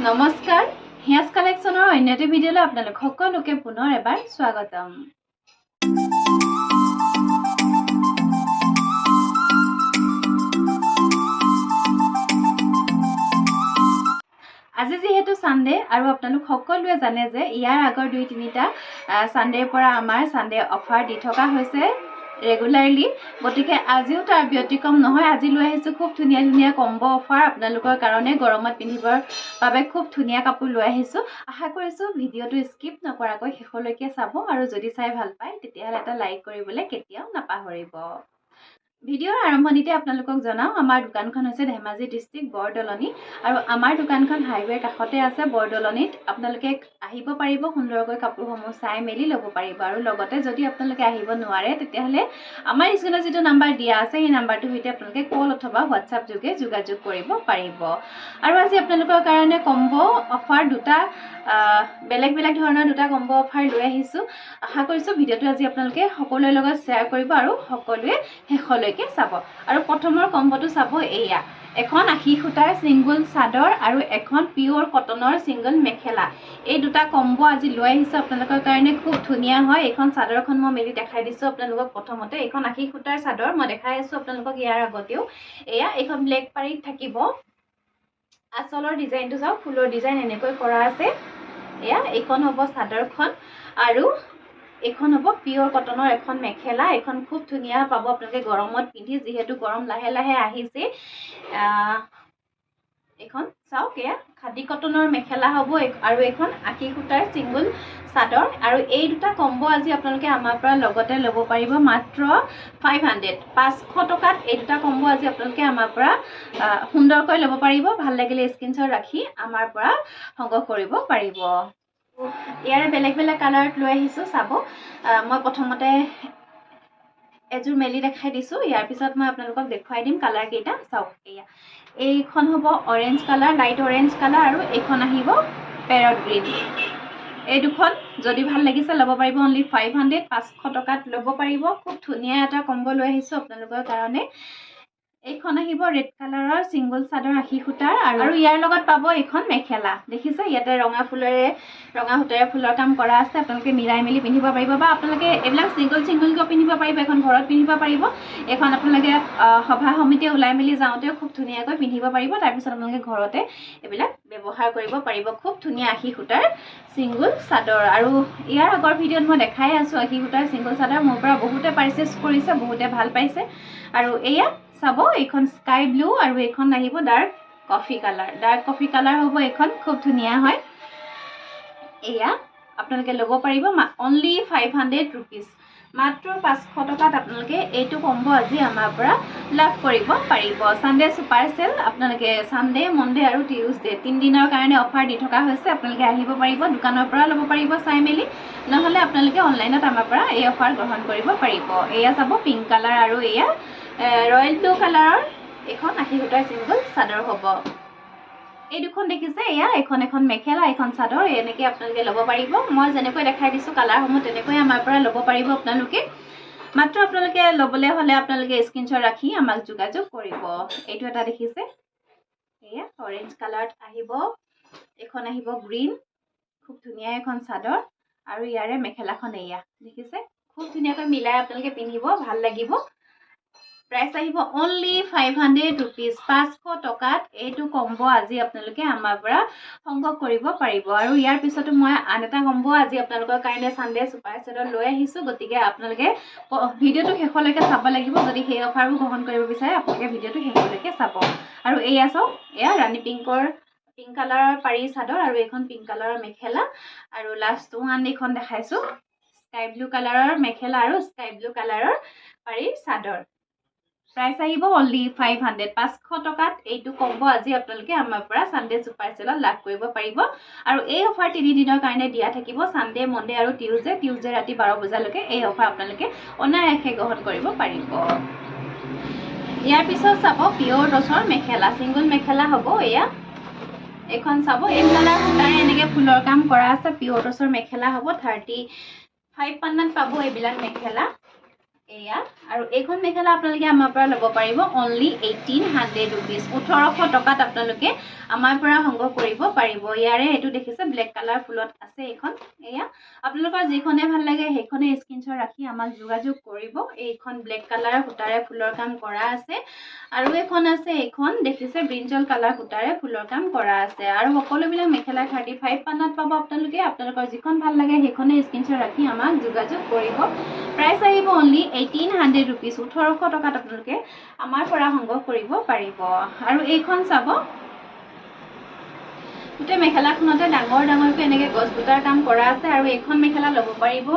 নমস্কাৰ হিয়াজ কালেকশ্যনৰ অন্য এটা ভিডিঅ'লৈ আপোনালোক সকলোকে পুনৰ এবাৰ স্বাগতম। আজি যেহেতু সানডে আৰু আপোনালোক সকলোৱে জানে যে ইয়াৰ আগৰ 2-3টা সানডেৰ পৰা আমাৰ সানডে অফাৰ দি থকা হৈছে ৰেগুলাৰলি, গতিকে আজিও তাৰ ব্যতিক্ৰম নহয়। আজি লৈ আহিছোঁ খুব ধুনীয়া ধুনীয়া কম্বো অফাৰ আপোনালোকৰ কাৰণে। গৰমত পিন্ধিবৰ বাবে খুব ধুনীয়া কাপোৰ লৈ আহিছোঁ। আশা কৰিছোঁ ভিডিঅ'টো স্কিপ নকৰাকৈ শেষলৈকে চাব আৰু যদি চাই ভাল পায় তেতিয়াহ'লে এটা লাইক কৰিবলৈ কেতিয়াও নাপাহৰিব। ভিডিঅ'ৰ আৰম্ভণিতে আপোনালোকক জনাওঁ আমাৰ দোকানখন হৈছে ধেমাজি ডিষ্ট্ৰিক্ট বৰদলনি আৰু আমাৰ দোকানখন হাইৱেৰ কাষতে আছে বৰদলনিত। আপোনালোকে আহিব পাৰিব, সুন্দৰকৈ কাপোৰসমূহ চাই মেলি ল'ব পাৰিব। আৰু লগতে যদি আপোনালোকে আহিব নোৱাৰে তেতিয়াহ'লে আমাৰ স্ক্ৰীনত যিটো নাম্বাৰ দিয়া আছে সেই নাম্বাৰটোৰ সৈতে আপোনালোকে কল অথবা হোৱাটছআপ যোগে যোগাযোগ কৰিব পাৰিব। আৰু আজি আপোনালোকৰ কাৰণে কম্বো অফাৰ দুটা বেলেগ বেলেগ ধৰণৰ দুটা কম্বো অফাৰ লৈ আহিছোঁ। আশা কৰিছোঁ ভিডিঅ'টো আজি আপোনালোকে সকলোৰে লগত শ্বেয়াৰ কৰিব আৰু সকলোৱে শেষলৈকে চাব। আৰু প্ৰথমৰ কম্বোটো চাব, এয়া এখন 80 সূতাৰ ছিংগল চাদৰ আৰু এখন পিয়ৰ কটনৰ ছিংগল মেখেলা। এই দুটা কম্বো আজি লৈ আহিছোঁ আপোনালোকৰ কাৰণে। খুব ধুনীয়া হয়। এইখন চাদৰখন মই মেলি দেখাই দিছোঁ আপোনালোকক। প্ৰথমতে এইখন 80 সূতাৰ চাদৰ মই দেখাই আছোঁ আপোনালোকক ইয়াৰ আগতেও। এয়া এইখন ব্লেক পাৰীত থাকিব। আঁচলৰ ডিজাইনটো চাওক, ফুলৰ ডিজাইন এনেকৈ কৰা আছে। এয়া এইখন হ'ব চাদৰখন আৰু এইখন হ'ব পিয়ৰ কটনৰ এখন মেখেলা। এইখন খুব ধুনীয়া পাব আপোনালোকে গৰমত পিন্ধি, যিহেতু গৰম লাহে লাহে আহিছে। এইখন চাওক, এয়া খাদী কটনৰ মেখেলা হ'ব আৰু এইখন 80 সূতাৰ ছিংগল চাদৰ। আৰু এই দুটা কম্বো আজি আপোনালোকে আমাৰ পৰা লগতে ল'ব পাৰিব মাত্ৰ 500 টকাত। এই দুটা কম্বো আজি আপোনালোকে আমাৰ পৰা সুন্দৰকৈ ল'ব পাৰিব। ভাল লাগিলে স্ক্ৰীনশ্বট ৰাখি আমাৰ পৰা সংগ্ৰহ কৰিব পাৰিব। ইয়াৰে বেলেগ বেলেগ কালাৰত লৈ আহিছোঁ চাব। মই প্ৰথমতে এযোৰ মেলি দেখাই দিছোঁ, ইয়াৰ পিছত মই আপোনালোকক দেখুৱাই দিম কালাৰ কেইটা। চাওক, এয়া এইখন হ'ব orange colour, light orange colour আৰু এইখন আহিব পেৰট গ্ৰীণ। এই দুখন যদি ভাল লাগিছে ল'ব পাৰিব। অনলি 500 টকাত ল'ব পাৰিব। খুব ধুনীয়া এটা কম্বো লৈ আহিছোঁ আপোনালোকৰ কাৰণে। এইখন আহিব ৰেড কালাৰৰ ছিংগল চাদৰ 80 সূতাৰ আৰু ইয়াৰ লগত পাব এইখন মেখেলা। দেখিছে ইয়াতে ৰঙা সূতাৰে ফুলৰ কাম কৰা আছে। আপোনালোকে মিলাই মেলি পিন্ধিব পাৰিব বা আপোনালোকে এইবিলাক ছিংগলকৈ পিন্ধিব পাৰিব। এখন ঘৰত পিন্ধিব পাৰিব, এখন আপোনালোকে সভা সমিতি ওলাই মেলি যাওঁতেও খুব ধুনীয়াকৈ পিন্ধিব পাৰিব। তাৰপিছত আপোনালোকে ঘৰতে এইবিলাক ব্যৱহাৰ কৰিব পাৰিব। খুব ধুনীয়া 80 সূতাৰ ছিংগল চাদৰ। আৰু ইয়াৰ আগৰ ভিডিঅ'ত মই দেখাই আছোঁ 80 সূতাৰ ছিংগল চাদৰ। মোৰ পৰা বহুতে পাৰচেছ কৰিছে, বহুতে ভাল পাইছে। আৰু এয়া চাব, এইখন স্কাই ব্লু আৰু এইখন আহিব dark coffee colour. Dark coffee colour হ'ব এইখন, খুব ধুনীয়া হয়। এয়া আপোনালোকে ল'ব পাৰিব অনলি 500 ৰুপিজ। মাত্ৰ 500 টকাত আপোনালোকে এইটো কম্বো আজি আমাৰ পৰা লাভ কৰিব পাৰিব। সানডে ছুপাৰ চেল, আপোনালোকে সানডে, মনডে আৰু টিউজডে 3 দিনৰ কাৰণে অফাৰ দি থকা হৈছে। আপোনালোকে আহিব পাৰিব, দোকানৰ পৰা ল'ব পাৰিব চাই মেলি, নহ'লে আপোনালোকে অনলাইনত আমাৰ পৰা এই অফাৰ গ্ৰহণ কৰিব পাৰিব। এয়া চাব পিংক কালাৰ আৰু এয়া ৰয়েল ব্লু কালাৰৰ এইখন 80 সূতাৰ ছিংগল চাদৰ হ'ব। এই দুখন দেখিছে, এয়া এখন মেখেলা, এখন চাদৰ। এনেকৈ আপোনালোকে ল'ব পাৰিব। মই যেনেকৈ দেখাই দিছোঁ কালাৰসমূহ তেনেকৈ আমাৰ পৰা ল'ব পাৰিব আপোনালোকে। মাত্ৰ আপোনালোকে ল'বলৈ হ'লে আপোনালোকে স্ক্ৰীনশ্বট ৰাখি আমাক যোগাযোগ কৰিব। এইটো এটা দেখিছে, এয়া অৰেঞ্জ কালাৰত আহিব। এইখন আহিব গ্ৰীণ। খুব ধুনীয়া এখন চাদৰ আৰু ইয়াৰে মেখেলাখন এয়া দেখিছে। খুব ধুনীয়াকৈ মিলাই আপোনালোকে পিন্ধিব, ভাল লাগিব। প্ৰাইচ আহিব অনলি 500 ৰুপিজ। 500 টকাত এইটো কম্বো আজি আপোনালোকে আমাৰ পৰা সংগ্ৰহ কৰিব পাৰিব। আৰু ইয়াৰ পিছতো মই আন এটা কম্বো আজি আপোনালোকৰ কাৰণে সানডে ছুপাৰ চেলত লৈ আহিছোঁ। গতিকে আপোনালোকে ভিডিঅ'টো শেষলৈকে চাব লাগিব। যদি সেই অফাৰবোৰ গ্ৰহণ কৰিব বিচাৰে আপোনালোকে ভিডিঅ'টো শেষলৈকে চাব। আৰু এয়া চাওক, এয়া ৰাণী পিংক কালাৰৰ পাৰী চাদৰ আৰু এইখন পিংক কালাৰৰ মেখেলা। আৰু লাষ্ট ওৱান এইখন দেখাইছোঁ স্কাই ব্লু কালাৰৰ মেখেলা আৰু স্কাই ব্লু কালাৰৰ পাৰী চাদৰ। প্ৰাইচ আহিব অনলি 500 টকাত এইটো কম্বো আজি আপোনালোকে আমাৰ পৰা সানডে ছুপাৰ চেলত লাভ কৰিব পাৰিব। আৰু এই অফাৰ 3 দিনৰ কাৰণে দিয়া থাকিব, সানডে, মনডে আৰু টিউজডে ৰাতি 12 বজালৈকে এই অফাৰ আপোনালোকে অনায়াসে গ্ৰহণ কৰিব পাৰিব। ইয়াৰ পিছত চাব পিয়ৰ টচৰ মেখেলা, ছিংগল মেখেলা হ'ব। এয়া এইখন চাব, এই কালাৰ সূতাৰে এনেকৈ ফুলৰ কাম কৰা আছে। পিয়ৰ টচৰ মেখেলা হ'ব। 35 মান পাব এইবিলাক মেখেলা। এয়া আৰু এইখন মেখেলা আপোনালোকে আমাৰ পৰা ল'ব পাৰিব অনলি 1800 ৰুপিজ 1800 টকাত আপোনালোকে আমাৰ পৰা সংগ্ৰহ কৰিব পাৰিব ইয়াৰে এইটো দেখিছে ব্লেক কালাৰ ফুলত আছে এইখন এয়া আপোনালোকৰ যিখনে ভাল লাগে সেইখনে স্ক্ৰীনশ্বট ৰাখি আমাক যোগাযোগ কৰিব এইখন ব্লেক কালাৰ সূতাৰে ফুলৰ কাম কৰা আছে আৰু এখন আছে এইখন দেখিছে ব্ৰিঞ্জল কালাৰ সূতাৰে ফুলৰ কাম কৰা আছে আৰু সকলোবিলাক মেখেলা 35 পানাত পাব আপোনালোকে আপোনালোকৰ যিখন ভাল লাগে সেইখনে স্ক্ৰীনশ্বট ৰাখি আমাক যোগাযোগ কৰিব প্ৰাইস আহিব অনলি 1800 ৰুপিজ 1800 টকাত আপোনালোকে আমাৰ পৰা সংগ্ৰহ কৰিব পাৰিব আৰু এইখন চাব গোটে মেখেলাখনতে ডাঙৰ ডাঙৰকৈ এনেকৈ গছ বুটাৰ কাম কৰা আছে আৰু এইখন মেখেলা ল'ব পাৰিব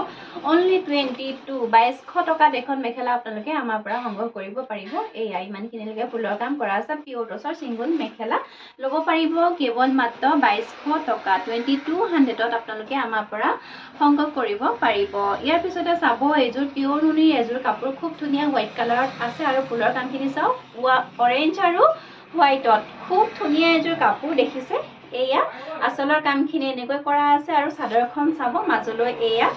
অনলি 2200 টকাত এখন মেখেলা আপোনালোকে আমাৰ পৰা সংগ্ৰহ কৰিব পাৰিব এয়া ইমানখিনিলৈকে ফুলৰ কাম কৰা আছে পিয়ৰ টছৰ চিংগুল মেখেলা ল'ব পাৰিব কেৱল মাত্ৰ 2200 টকা 2200ত আপোনালোকে আমাৰ পৰা সংগ্ৰহ কৰিব পাৰিব ইয়াৰ পিছতে চাব এযোৰ পিয়ৰ নুনিৰ এযোৰ কাপোৰ খুব ধুনীয়া হোৱাইট কালাৰত আছে আৰু ফুলৰ কামখিনি চাওক অৰেঞ্জ আৰু হোৱাইটত খুব ধুনীয়া এযোৰ কাপোৰ দেখিছে এয়া আচলৰ কামখিনি এনেকৈ কৰা আছে আৰু চাদৰখন চাব মাজলৈ এয়া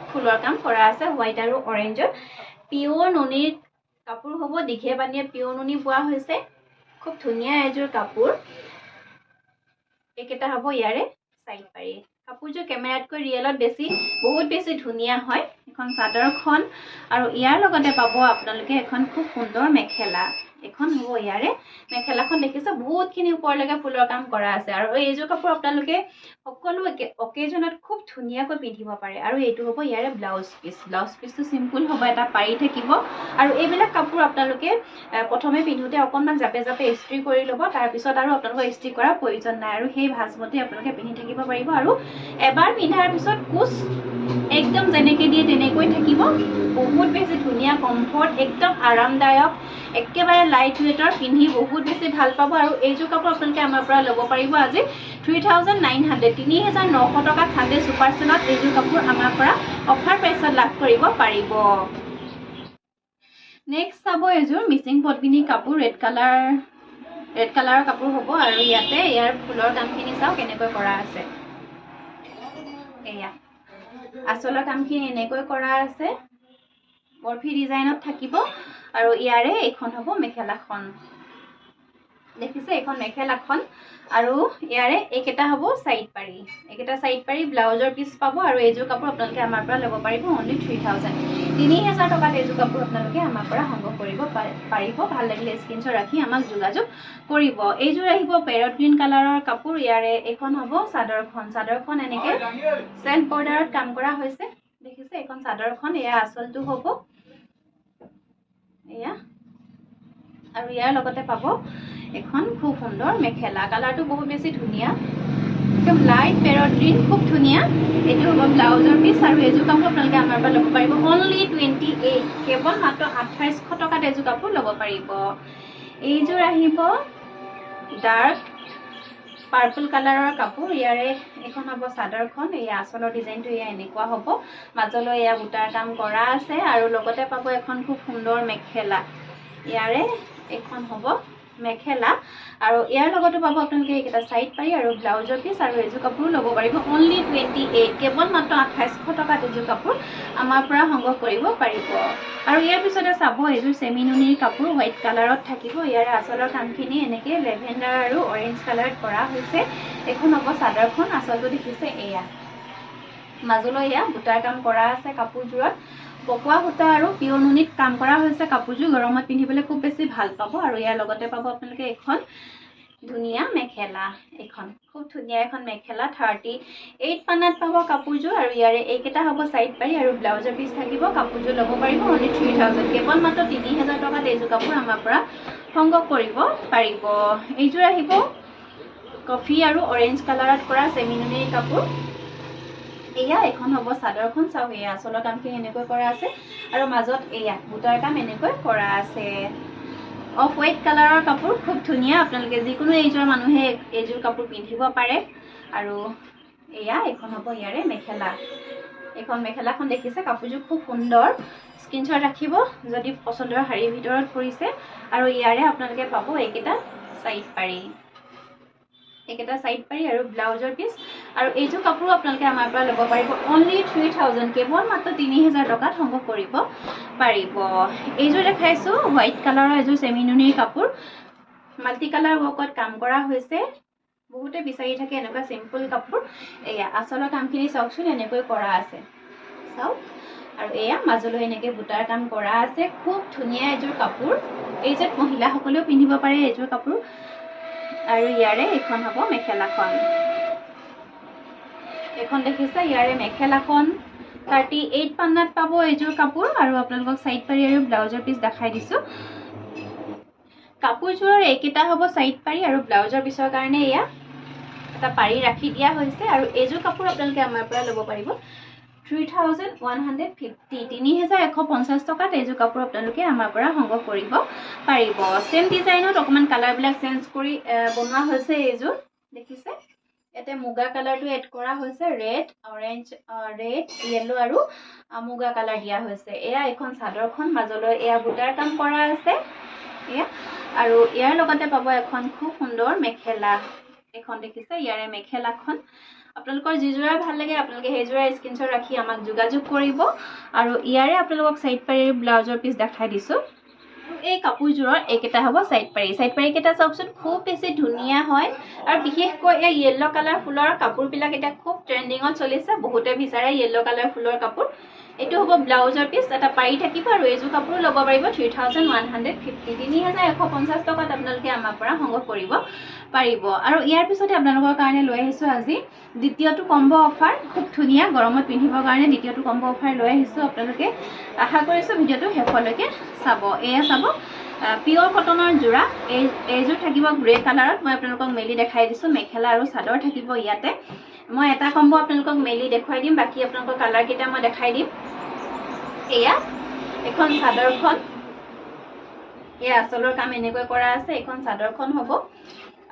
ফুলৰ কাম কৰা আছে হোৱাইট আৰু অৰেঞ্জৰ পিয়ৰ নুনিৰ কাপোৰ হ'ব দীঘে বানিয়ে পিয়ৰ নুনি পোৱা হৈছে খুব ধুনীয়া এযোৰ কাপোৰ একেটা হ'ব ইয়াৰে সাইড পাৰি কাপোৰযোৰ কেমেৰাতকৈ ৰিয়েলত বহুত বেছি ধুনীয়া হয় এখন চাদৰখন আৰু ইয়াৰ লগতে পাব আপোনালোকে এখন খুব সুন্দৰ মেখেলা এখন হ'ব ইয়াৰে মেখেলাখন দেখিছে বহুতখিনি ওপৰলৈকে ফুলৰ কাম কৰা আছে আৰু এইযোৰ কাপোৰ আপোনালোকে সকলো অকেজনত খুব ধুনীয়াকৈ পিন্ধিব পাৰে আৰু এইটো হ'ব ইয়াৰে ব্লাউজ পিচটো সিম্পল হ'ব এটা পাৰি থাকিব আৰু এইবিলাক কাপোৰ আপোনালোকে প্ৰথমে পিন্ধোতে অকণমান জাপে জাপে ইস্ত্ৰি কৰি ল'ব তাৰপিছত আৰু আপোনালোকৰ ইস্ত্ৰি কৰাৰ প্ৰয়োজন নাই আৰু সেই ভাজমতে আপোনালোকে পিন্ধি থাকিব পাৰিব আৰু এবাৰ পিন্ধাৰ পিছত কোচ একদম যেনেকৈ দিয়ে তেনেকৈ থাকিব বহুত বেছি ধুনীয়া কমফৰ্ট একদম আৰামদায়ক একেবাৰে লাইট ৱেটৰ পিন্ধি বহুত বেছি ভাল পাব আৰু এইযোৰ কাপোৰ আপোনালোকে আমাৰ পৰা ল'ব পাৰিব আজি 3900 টকাত চানডে ছুপাৰ চেলত এইযোৰ কাপোৰ আমাৰ পৰা অফাৰ প্ৰাইচত লাভ কৰিব পাৰিব নেক্সট চাব এযোৰ মিচিং পদ্মিনী কাপোৰ ৰেড কালাৰৰ কাপোৰ হ'ব আৰু ইয়াতে ইয়াৰ ফুলৰ কামখিনি চাওক কেনেকৈ কৰা আছে এয়া আচলৰ কামখিনি এনেকৈ কৰা আছে বৰফি ডিজাইনত থাকিব আৰু ইয়াৰে এইখন হ'ব মেখেলাখন দেখিছে এইখন মেখেলাখন আৰু ইয়াৰে এইকেইটা হ'ব সাইড পাৰি ব্লাউজৰ পিচ পাব আৰু এইযোৰ কাপোৰ আপোনালোকে আমাৰ পৰা ল'ব পাৰিব অনলি 3000 টকাত এইযোৰ কাপোৰ আপোনালোকে আমাৰ পৰা সংগ্ৰহ কৰিব পাৰিব ভাল লাগিলে স্ক্ৰীনশ্বট ৰাখি আমাক যোগাযোগ কৰিব এইযোৰ আহিব পেৰট গ্ৰীণ কালাৰৰ কাপোৰ ইয়াৰে এইখন হ'ব চাদৰখন এনেকৈ চেল্ফ বৰ্ডাৰত কাম কৰা হৈছে দেখিছে এইখন চাদৰখন এয়া আঁচলটো হ'ব এয়া আৰু ইয়াৰ লগতে পাব এখন খুব সুন্দৰ মেখেলা কালাৰটো বহুত বেছি ধুনীয়া একদম লাইট পেৰট গ্ৰীণ খুব ধুনীয়া এইটো হ'ব ব্লাউজৰ পিচ আৰু এইযোৰ কাপোৰ আপোনালোকে আমাৰ পৰা ল'ব পাৰিব অনলি 28 কেৱল মাত্ৰ 2800 টকাত এইযোৰ কাপোৰ ল'ব পাৰিব এইযোৰ আহিব ডাৰ্ক পাৰ্পল কালাৰৰ কাপোৰ ইয়াৰে এখন হ'ব চাদৰখন এয়া আঁচলৰ ডিজাইনটো এয়া এনেকুৱা হ'ব মাজলৈ এয়া বুটাৰ কাম কৰা আছে আৰু লগতে পাব এখন খুব সুন্দৰ মেখেলা ইয়াৰে এখন হ'ব মেখেলা আৰু ইয়াৰ লগতে পাব আপোনালোকে এইকেইটা সাইড পাৰি আৰু ব্লাউজৰ পিচ আৰু এইযোৰ কাপোৰ ল'ব পাৰিব অনলি 28 কেৱল মাত্ৰ 2800 টকাত এইযোৰ কাপোৰ আমাৰ পৰা সংগ্ৰহ কৰিব পাৰিব আৰু ইয়াৰ পিছতে চাব এইযোৰ চেমি নুনিৰ কাপোৰ হোৱাইট কালাৰত থাকিব ইয়াৰে আঁচলৰ কামখিনি এনেকৈ লেভেণ্ডাৰ আৰু অৰেঞ্জ কালাৰত কৰা হৈছে এখন হ'ব চাদৰখন আঁচলটো দেখিছে এয়া মাজলৈ এয়া বুটাৰ কাম কৰা আছে কাপোৰযোৰত পকোৱা সূতা আৰু পিয়ৰ নুনিত কাম কৰা হৈছে কাপোৰযোৰ গৰমত পিন্ধিবলৈ খুব বেছি ভাল পাব আৰু ইয়াৰ লগতে পাব আপোনালোকে এখন ধুনীয়া মেখেলা এখন খুব ধুনীয়া এখন মেখেলা 38 পানাত পাব কাপোৰযোৰ আৰু ইয়াৰে এইকেইটা হ'ব সাইড পাৰি আৰু ব্লাউজৰ পিচ থাকিব কাপোৰযোৰ ল'ব পাৰিব অনলি 3000 কেৱল মাত্ৰ 3000 টকাত এইযোৰ কাপোৰ আমাৰ পৰা সংগ্ৰহ কৰিব পাৰিব এইযোৰ আহিব কফি আৰু অৰেঞ্জ কালাৰত কৰা চেমি নুনিৰ কাপোৰ এয়া এখন হ'ব চাদৰখন চাওক এয়া আঁচলৰ কামখিনি এনেকৈ কৰা আছে আৰু মাজত এয়া বুটাৰ কাম এনেকৈ কৰা আছে অফ হোৱাইট কালাৰৰ কাপোৰ খুব ধুনীয়া আপোনালোকে যিকোনো এইযোৰ মানুহে এইযোৰ কাপোৰ পিন্ধিব পাৰে আৰু এয়া এখন হ'ব ইয়াৰে মেখেলা এখন মেখেলাখন দেখিছে কাপোৰযোৰ খুব সুন্দৰ স্ক্ৰীনশ্বট ৰাখিব যদি পচন্দৰ শাৰীৰ ভিতৰত পৰিছে আৰু ইয়াৰে আপোনালোকে পাব এইকেইটা সাইড পাৰি আৰু ব্লাউজৰ পিচ আৰু এইযোৰ কাপোৰো আপোনালোকে আমাৰ পৰা ল'ব পাৰিব অনলি 3000 কেৱল মাত্ৰ 3000 টকাত সংগ্ৰহ কৰিব পাৰিব এইযোৰ দেখাইছোঁ হোৱাইট কালাৰৰ এযোৰ চেমিনুনিৰ কাপোৰ মাল্টি কালাৰ ৱৰ্কত কাম কৰা হৈছে বহুতে বিচাৰি থাকে এনেকুৱা সিম্পল কাপোৰ এয়া আচলৰ কামখিনি চাওকচোন এনেকৈ কৰা আছে চাওক আৰু এয়া মাজলৈ এনেকৈ বুটাৰ কাম কৰা আছে খুব ধুনীয়া এযোৰ কাপোৰ এই যে মহিলাসকলেও পিন্ধিব পাৰে এযোৰ কাপোৰ আৰু ইয়াৰে এখন হ'ব মেখেলাখন এখন দেখিছে ইয়াৰে মেখেলাখন 38 পান্নাত পাব এইযোৰ কাপোৰ আৰু আপোনালোকক সাইড পাৰি আৰু ব্লাউজৰ পিস দেখাই দিছো কাপোৰযোৰৰ এইকেইটা হ'ব সাইড পাৰি আৰু ব্লাউজৰ পিছৰ কাৰণে এয়া এটা পাৰি ৰাখি দিয়া হৈছে আৰু এইযোৰ কাপোৰ আপোনালোকে আমাৰ পৰা ল'ব পাৰিব 3150 3150 টকাত এইযোৰ কাপোৰ আপোনালোকে আমাৰ পৰা সংগ্ৰহ কৰিব পাৰিব সেম ডিজাইনত অকমান কালাৰ বিলাক চেঞ্জ কৰি বনোৱা হৈছে এইযোৰ দেখিছে এতে মুগা কালাৰটো এড কৰা হৈছে ৰেড অৰেঞ্জ ৰেড ইয়েলো আৰু মুগা কালাৰ দিয়া হৈছে এয়া এখন চাদৰখন মাজলৈ এয়া বুটাৰ কাম কৰা আছে এয়া আৰু ইয়াৰ লগতে পাব এখন খুব সুন্দৰ মেখেলা এখন দেখিছে ইয়াৰে মেখেলাখন আপোনালোকৰ যিজোৰা ভাল লাগে আপোনালোকে সেইজোৰা স্ক্ৰিনশ্বট ৰাখি আমাক যোগাযোগ কৰিব আৰু ইয়াৰে আপোনালোকক সাইড পাৰি ব্লাউজৰ পিস দেখাই দিছো এই কাপোৰযোৰৰ এইকেইটা হ'ব সাইড পাৰি কেইটা চাওকচোন খুব বেছি ধুনীয়া হয় আৰু বিশেষকৈ এই ইয়েলো কালাৰ ফুলৰ কাপোৰবিলাক এটা খুব ট্ৰেন্ডিঙত চলিছে বহুতে বিচাৰে ইয়েলো কালাৰ ফুলৰ কাপোৰ এটো হ'ব ব্লাউজৰ পিস এটা পাৰি থাকিব আৰু এইযোৰ কাপোৰ ল'ব পাৰিব 3150 3150 টকাত আপোনালোকে আমাৰ পৰা সংগ্ৰহ কৰিব পাৰিব আৰু ইয়াৰ পিছতে আপোনালোকৰ কাৰণে লৈ আহিছো আজি দ্বিতীয়টো কম্বো অফাৰ খুব ধুনীয়া গৰমত পিন্ধিবৰ কাৰণে দ্বিতীয়টো কম্বো অফাৰ লৈ আহিছো আপোনালোকে আশা কৰিছো ভিডিওটো শেষলৈকে চাব এয়া চাব পিওৰ কটনৰ জোৰা এইযোৰ থাকিব গ্ৰে কালাৰত মই আপোনালোকক মেলি দেখাই দিছো মেখেলা আৰু চাদৰ থাকিব ইয়াতে মই এটা কম্বো আপোনালোকক মেলি দেখুৱাই দিম বাকি আপোনালোকৰ কালাৰ কেইটা মই দেখাই দিম এয়া এখন চাদৰখন এয়া আচলৰ কাম এনেকৈ কৰা আছে এখন চাদৰখন হ'ব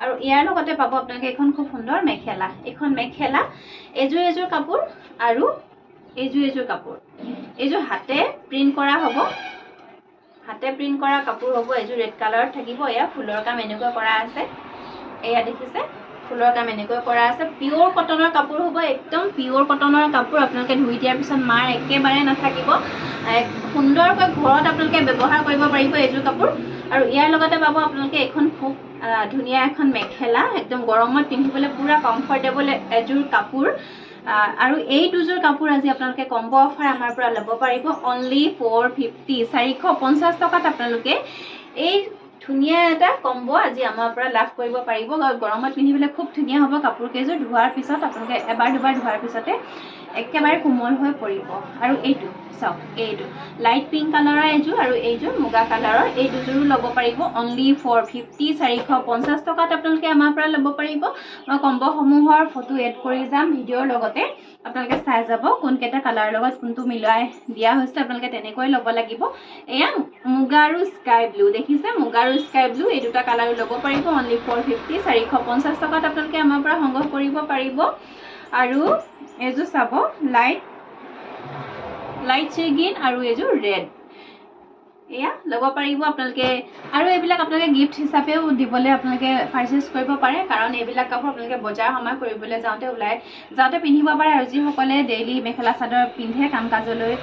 আৰু ইয়াৰ লগতে পাব আপোনালোকে এখন খুব সুন্দৰ মেখেলা এখন মেখেলা এযোৰ কাপোৰ আৰু এযোৰ কাপোৰ এইযোৰ হাতে প্ৰিন্ট কৰা হ'ব হাতে প্ৰিন্ট কৰা কাপোৰ হ'ব এযোৰ ৰেড কালাৰত থাকিব এয়া ফুলৰ কাম এনেকৈ কৰা আছে এয়া দেখিছে ফুলৰ কাম এনেকৈ কৰা আছে পিওৰ কটনৰ কাপোৰ হ'ব একদম পিওৰ কটনৰ কাপোৰ আপোনালোকে ধুই দিয়াৰ পিছত মাৰ একেবাৰে নাথাকিব সুন্দৰকৈ ঘৰত আপোনালোকে ব্যৱহাৰ কৰিব পাৰিব এইযোৰ কাপোৰ আৰু ইয়াৰ লগতে পাব আপোনালোকে এখন খুব ধুনীয়া এখন মেখেলা একদম গৰমত পিন্ধিবলৈ পুৰা কমফৰ্টেবল এযোৰ কাপোৰ আৰু এই দুযোৰ কাপোৰ আজি আপোনালোকে কম্বো অফাৰ আমাৰ পৰা ল'ব পাৰিব অনলি 450 টকাত আপোনালোকে এই ধুনীয়া এটা কম্বো আজি আমাৰ পৰা লাভ কৰিব পাৰিব গৰমত পিন্ধিবলৈ খুব ধুনীয়া হ'ব কাপোৰ কেইযোৰ ধোৱাৰ পিছত আপোনালোকে এবাৰ দুবাৰ ধোৱাৰ পিছতে একেবাৰে কোমল হৈ পৰিব আৰু এইটো চাওক এইটো লাইট পিংক কালাৰৰ এযোৰ আৰু এইযোৰ মুগা কালাৰৰ এই দুযোৰো ল'ব পাৰিব অনলি 450 টকাত আপোনালোকে আমাৰ পৰা ল'ব পাৰিব মই কম্বো সমূহৰ ফটো এড কৰি যাম ভিডিওৰ লগতে আপোনালোকে চাই যাব কোনকেইটা কালাৰৰ লগত কোনটো মিলাই দিয়া হৈছে আপোনালোকে তেনেকৈ ল'ব লাগিব এয়া মুগা আৰু স্কাই ব্লু দেখিছে মুগা আৰু স্কাই ব্লু এই দুটা কালাৰ ল'ব পাৰিব অনলি 450 টকাত আপোনালোকে আমাৰ পৰা সংগ্ৰহ কৰিব পাৰিব আৰু এযোৰ চাব লাইট গ্ৰীণ আৰু এযোৰ ৰেড এয়া ল'ব পাৰিব আপোনালোকে আৰু এইবিলাক আপোনালোকে গিফ্ট হিচাপেও দিবলৈ আপোনালোকে পাৰচেজ কৰিব পাৰে কাৰণ এইবিলাক কাপোৰ আপোনালোকে বজাৰ সময় কৰিবলৈ যাওঁতে পিন্ধিব পাৰে আৰু যিসকলে ডেইলি মেখেলা চাদৰ পিন্ধে কাম কাজলৈ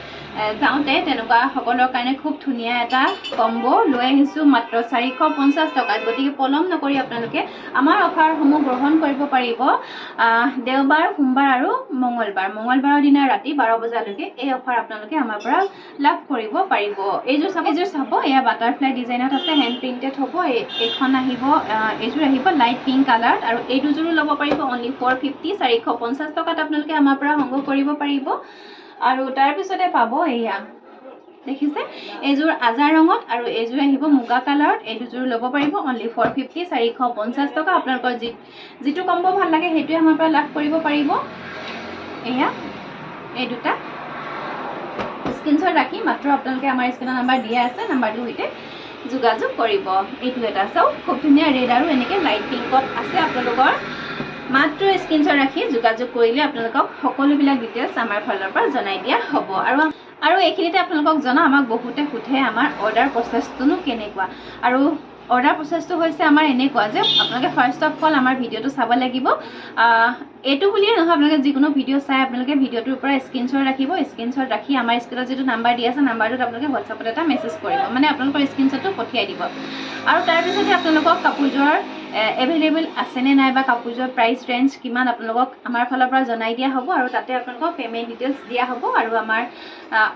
যাওঁতে তেনেকুৱা সকলৰ কাৰণে খুব ধুনীয়া এটা কম্বো লৈ আহিছো মাত্ৰ 450 টকাত গতিকে পলম নকৰি আপোনালোকে আমাৰ অফাৰসমূহ গ্ৰহণ কৰিব পাৰিব দেওবাৰ সোমবাৰ আৰু মঙ্গলবাৰৰ দিনা ৰাতি 12 বজালৈকে এই অফাৰ আপোনালোকে আমাৰ পৰা লাভ কৰিব পাৰিব এইযোৰ চাব এয়া বাটাৰফ্লাই ডিজাইনত আছে হেণ্ড প্ৰিন্টেড হ'ব এইখন আহিব এইযোৰ আহিব লাইট পিংক কালাৰত আৰু এই দুযোৰো ল'ব পাৰিব অনলি 450 টকাত আপোনালোকে আমাৰ পৰা সংগ্ৰহ কৰিব পাৰিব আৰু তাৰ পিছতে পাব এয়া দেখিছে এইযোৰ আজা ৰঙত আৰু এইযোৰ আহিব মুগা কালাৰত এই দুযোৰ ল'ব পাৰিব অনলি 450 টকা আপোনালোকৰ যিটো কম্বো ভাল লাগে সেইটোৱে আমাৰ পৰা লাভ কৰিব পাৰিব এয়া এই দুটা স্ক্ৰিনশ্বট ৰাখি মাত্ৰ আপোনালোকে আমাৰ স্ক্ৰিনৰ নাম্বাৰ দিয়া আছে নাম্বাৰটোৰ সৈতে যোগাযোগ কৰিব এইটো এটা চাওক খুব ধুনীয়া ৰেড আৰু এনেকৈ লাইট পিংকত আছে আপোনালোকৰ মাত্ৰ স্ক্ৰিনশ্বট ৰাখি যোগাযোগ কৰিলে আপোনালোকক সকলোবিলাক ডিটেইলছ আমাৰ ফালৰ পৰা জনাই দিয়া হ'ব আৰু এইখিনিতে আপোনালোকক জনা আমাক বহুতে সোধে আমাৰ অৰ্ডাৰ প্ৰচেছটোনো কেনেকুৱা আৰু অৰ্ডাৰ প্ৰচেছটো হৈছে আমাৰ এনেকুৱা যে আপোনালোকে ফাৰ্ষ্ট অফ অল আমাৰ ভিডিঅ'টো চাব লাগিব এইটো বুলিয়ে নহয় আপোনালোকে যিকোনো ভিডিঅ' চাই আপোনালোকে ভিডিঅ'টোৰ পৰা স্ক্ৰীনশ্বট ৰাখিব স্ক্ৰীনশ্বট ৰাখি আমাৰ স্ক্ৰীনত যিটো নাম্বাৰ দি আছে নাম্বাৰটোত আপোনালোকে হোৱাটছআপত এটা মেছেজ কৰিব মানে আপোনালোকৰ স্ক্ৰীনশ্বটটো পঠিয়াই দিব আৰু তাৰপিছতে আপোনালোকক কাপোৰযোৰৰ এভেইলেবল আছেনে নাই বা কাপোৰযোৰৰ প্ৰাইচ ৰেঞ্জ কিমান আপোনালোকক আমাৰ ফালৰ পৰা জনাই দিয়া হ'ব আৰু তাতে আপোনালোকক পে'মেণ্ট ডিটেইলছ দিয়া হ'ব আৰু আমাৰ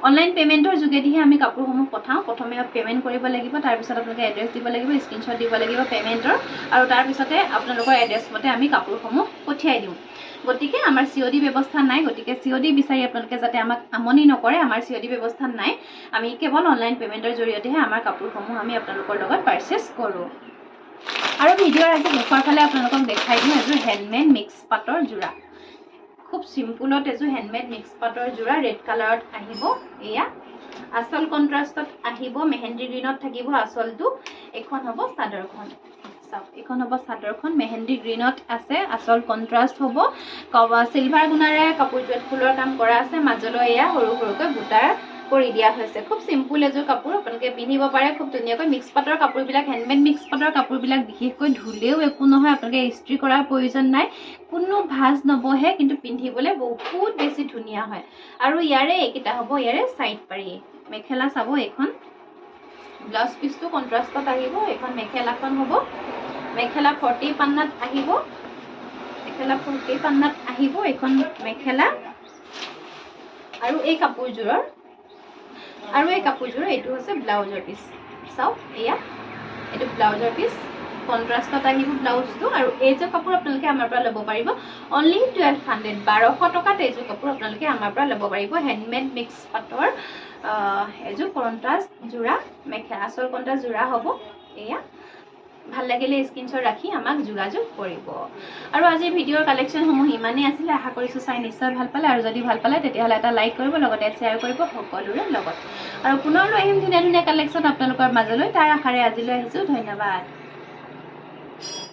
অনলাইন পে'মেণ্টৰ যোগেদিহে আমি কাপোৰসমূহ পঠাওঁ প্ৰথমে পে'মেণ্ট কৰিব লাগিব তাৰপিছত আপোনালোকে এড্ৰেছ দিব লাগিব স্ক্ৰীনশ্বট দিব লাগিব পে'মেণ্টৰ আৰু তাৰপিছতে আপোনালোকৰ এড্ৰেছ মতে আমি কাপোৰসমূহ পঠিয়াই দিওঁ গতিকে আমাৰ COD ব্যৱস্থা নাই গতিকে COD বিচাৰি আপোনালোকে যাতে আমাক আমনি নকৰে আমাৰ COD ব্যৱস্থা নাই আমি কেৱল অনলাইন পে'মেণ্টৰ জৰিয়তেহে আমাৰ কাপোৰসমূহ আমি আপোনালোকৰ লগত পাৰচেছ কৰোঁ আৰু ভিডিঅ'ৰ আজি শেষৰ ফালে আপোনালোকক দেখাই দিওঁ এযোৰ হেণ্ডমেড মিক্স পাটৰ যোৰা খুব সিম্পলত এযোৰ হেণ্ডমেড মিক্স পাটৰ যোৰা ৰেড কালাৰত আহিব এয়া আসল কন্ট্ৰাষ্টত আহিব মেহেন্দি গ্ৰীণত থাকিব আসলটো এখন হ'ব চাদৰখন এখন হ'ব চাদৰখন মেহেন্দি গ্ৰীণত আছে আসল কন্ট্ৰাষ্ট হ'ব সিলভাৰ গুণাৰে কাপোৰযোৰত ফুলৰ কাম কৰা আছে মাজলৈ এয়া সৰু সৰুকৈ বুটাৰ কৰি দিয়া হৈছে খুব সিম্পল এযোৰ কাপোৰ আপোনালোকে পিন্ধিব পাৰে খুব ধুনীয়াকৈ মিক্স পাটৰ কাপোৰবিলাক হেণ্ডমেড মিক্স পাটৰ কাপোৰবিলাক বিশেষকৈ ধুলেও একো নহয় আপোনালোকে ইস্ত্ৰি কৰাৰ প্ৰয়োজন নাই কোনো ভাঁজ নবহে কিন্তু পিন্ধিবলৈ বহুত বেছি ধুনীয়া হয় আৰু ইয়াৰে এইকেইটা হ'ব ইয়াৰে সাইড পাৰি মেখেলা চাব এখন ব্লাউজ পিচটো কন্ট্ৰাষ্টত আহিব এখন মেখেলাখন হ'ব মেখেলা 40 পান্নাত আহিব মেখেলা 40 পান্নাত আহিব এখন মেখেলা আৰু এই কাপোৰযোৰৰ এইটো হৈছে ব্লাউজৰ পিচ চাওক এয়া এইটো ব্লাউজৰ পিচ কন্ট্ৰাষ্টত আহিব ব্লাউজটো আৰু এইযোৰ কাপোৰ আপোনালোকে আমাৰ পৰা ল'ব পাৰিব অনলি 1200 টকাত এইযোৰ কাপোৰ আপোনালোকে আমাৰ পৰা ল'ব পাৰিব হেণ্ডমেড মিক্স পাটৰ এযোৰ কন্ট্ৰাষ্ট যোৰা মেখেলা আসল কন্ট্ৰাষ্ট যোৰা হ'ব এয়া ভাল লাগিলে স্ক্ৰীনশ্বট ৰাখি আমাক যোগাযোগ কৰিব আৰু আজিৰ ভিডিঅ'ৰ কালেকশ্যনসমূহ ইমানেই আছিলে আশা কৰিছোঁ চাই নিশ্চয় ভাল পালে আৰু যদি ভাল পালে তেতিয়াহ'লে এটা লাইক কৰিব লগতে শ্বেয়াৰ কৰিব সকলোৰে লগত আৰু পুনৰ লৈ আহিম ধুনীয়া ধুনীয়া কালেকশ্যন আপোনালোকৰ মাজলৈ তাৰ আশাৰে আজিলৈ আহিছোঁ ধন্যবাদ